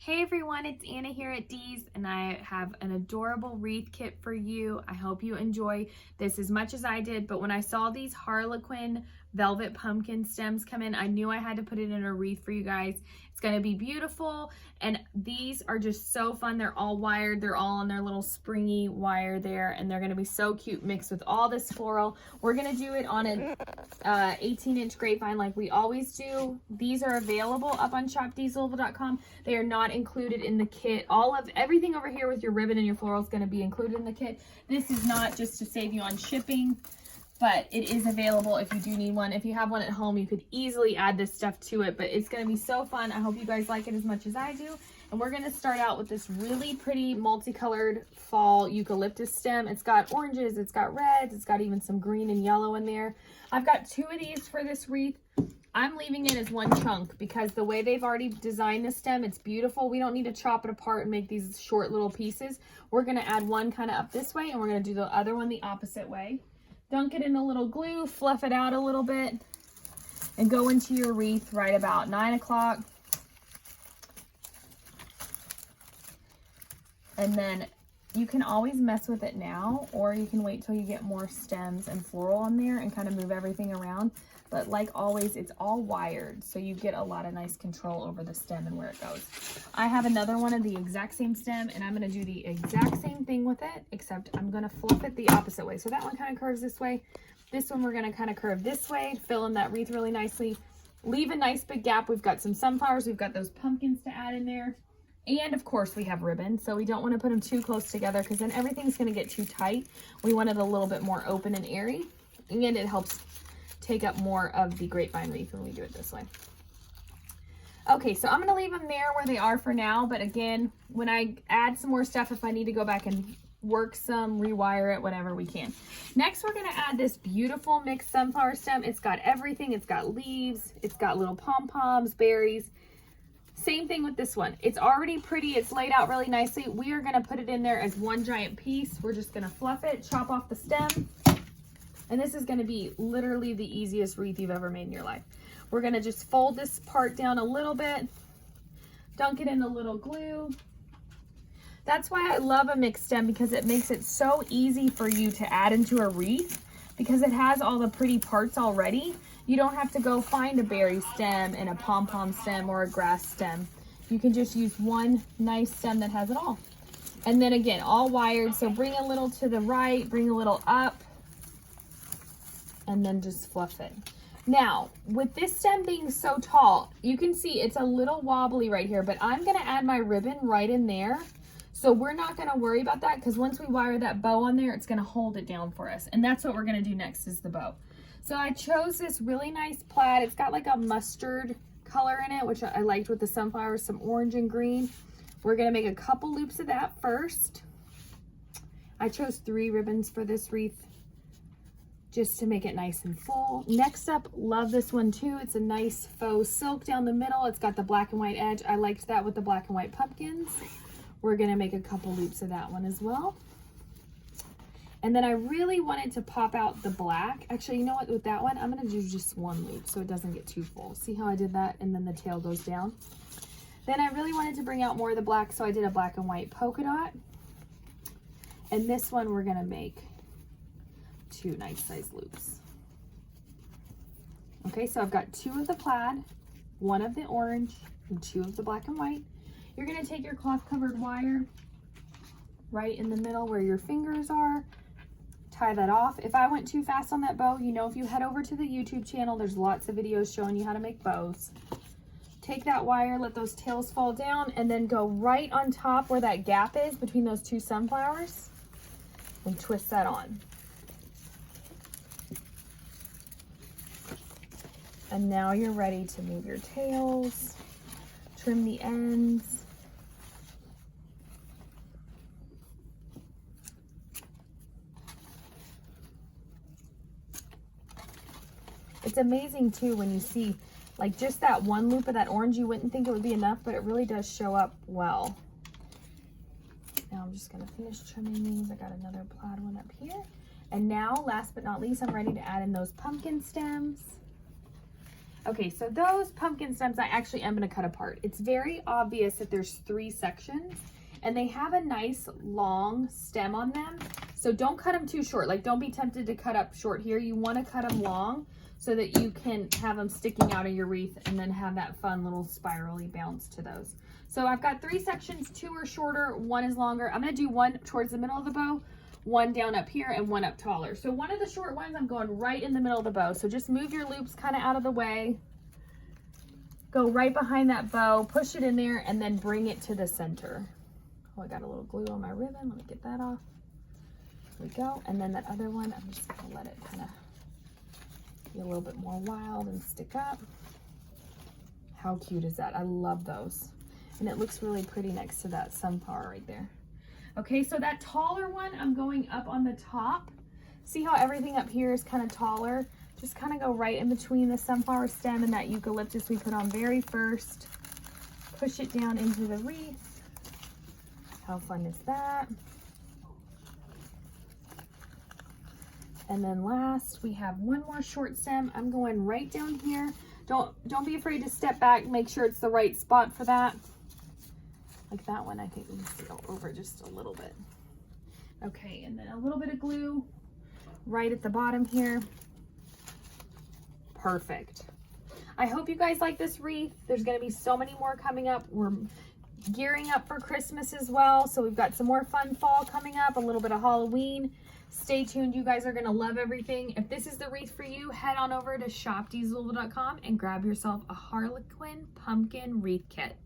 Hey everyone, it's Anna here at Dees, and I have an adorable wreath kit for you. I hope you enjoy this as much as I did, but when I saw these Harlequin velvet pumpkin stems come in, I knew I had to put it in a wreath for you guys. It's going to be beautiful, and these are just so fun. They're all wired. They're all on their little springy wire there, and they're going to be so cute mixed with all this floral. We're going to do it on an 18-inch grapevine like we always do. These are available up on shopdeeslouisville.com. They are not included in the kit. Everything over here with your ribbon and your floral is going to be included in the kit. This is not just to save you on shipping, but it is available if you do need one. If you have one at home, you could easily add this stuff to it, but it's going to be so fun. I hope you guys like it as much as I do. And we're going to start out with this really pretty multicolored fall eucalyptus stem. It's got oranges, it's got reds, it's got even some green and yellow in there. I've got 2 of these for this wreath. I'm leaving it as one chunk because the way they've already designed the stem, it's beautiful. We don't need to chop it apart and make these short little pieces. We're going to add one kind of up this way, and we're going to do the other one the opposite way. Dunk it in a little glue, fluff it out a little bit, and go into your wreath right about 9 o'clock. And then you can always mess with it now, or you can wait till you get more stems and floral on there and kind of move everything around. But like always, it's all wired, so you get a lot of nice control over the stem and where it goes. I have another one of the exact same stem, and I'm going to do the exact same thing with it, except I'm going to fluff it the opposite way. So that one kind of curves this way. This one we're going to kind of curve this way, fill in that wreath really nicely. Leave a nice big gap. We've got some sunflowers. We've got those pumpkins to add in there. And of course we have ribbon, so we don't want to put them too close together because then everything's going to get too tight. We want it a little bit more open and airy, and it helps take up more of the grapevine wreath when we do it this way. Okay, so I'm going to leave them there where they are for now, but again, when I add some more stuff, if I need to go back and work some, rewire it, whatever, we can. Next, we're going to add this beautiful mixed sunflower stem. It's got everything. It's got leaves. It's got little pom-poms, berries. Same thing with this one. It's already pretty. It's laid out really nicely. We are going to put it in there as one giant piece. We're just going to fluff it, chop off the stem. And this is going to be literally the easiest wreath you've ever made in your life. We're going to just fold this part down a little bit, dunk it in a little glue. That's why I love a mixed stem, because it makes it so easy for you to add into a wreath because it has all the pretty parts already. You don't have to go find a berry stem and a pom-pom stem or a grass stem. You can just use one nice stem that has it all. And then again, all wired. So bring a little to the right, bring a little up, and then just fluff it. Now, with this stem being so tall, you can see it's a little wobbly right here, but I'm gonna add my ribbon right in there. So we're not gonna worry about that, because once we wire that bow on there, it's gonna hold it down for us. And that's what we're gonna do next, is the bow. So I chose this really nice plaid. It's got like a mustard color in it, which I liked with the sunflowers, some orange and green. We're gonna make a couple loops of that first. I chose 3 ribbons for this wreath, just to make it nice and full. Next up, love this one too. It's a nice faux silk down the middle. It's got the black and white edge. I liked that with the black and white pumpkins. We're gonna make a couple loops of that one as well. And then I really wanted to pop out the black. Actually, you know what, with that one, I'm gonna do just 1 loop so it doesn't get too full. See how I did that? And then the tail goes down. Then I really wanted to bring out more of the black, so I did a black and white polka dot. And this one we're gonna make 2 nice size loops. Okay, so I've got 2 of the plaid, 1 of the orange, and 2 of the black and white. You're gonna take your cloth covered wire right in the middle where your fingers are, tie that off. If I went too fast on that bow, you know, if you head over to the YouTube channel, there's lots of videos showing you how to make bows. Take that wire, let those tails fall down, and then go right on top where that gap is between those 2 sunflowers and twist that on. And now you're ready to move your tails, trim the ends. It's amazing too when you see like just that 1 loop of that orange. You wouldn't think it would be enough, but it really does show up well. Now I'm just gonna finish trimming these. I got another plaid one up here. And now, last but not least, I'm ready to add in those pumpkin stems. Okay, so those pumpkin stems I actually am going to cut apart. It's very obvious that there's 3 sections and they have a nice long stem on them. So don't cut them too short. Like, don't be tempted to cut up short here. You want to cut them long so that you can have them sticking out of your wreath and then have that fun little spirally bounce to those. So I've got 3 sections, 2 are shorter, 1 is longer. I'm going to do 1 towards the middle of the bow, 1 down up here, and 1 up taller. So one of the short ones, I'm going right in the middle of the bow. So just move your loops kind of out of the way. Go right behind that bow, push it in there, and then bring it to the center. Oh, I got a little glue on my ribbon. Let me get that off. There we go. And then that other one, I'm just going to let it kind of be a little bit more wild and stick up. How cute is that? I love those. And it looks really pretty next to that sunflower right there. Okay, so that taller one, I'm going up on the top. See how everything up here is kind of taller? Just kind of go right in between the sunflower stem and that eucalyptus we put on very first. Push it down into the wreath. How fun is that? And then last, we have 1 more short stem. I'm going right down here. Don't be afraid to step back. Make sure it's the right spot for that. Like that one, I think needs to go over just a little bit. Okay, and then a little bit of glue right at the bottom here. Perfect. I hope you guys like this wreath. There's going to be so many more coming up. We're gearing up for Christmas as well, so we've got some more fun fall coming up, a little bit of Halloween. Stay tuned. You guys are going to love everything. If this is the wreath for you, head on over to shopdeeslouisville.com and grab yourself a Harlequin Pumpkin Wreath Kit.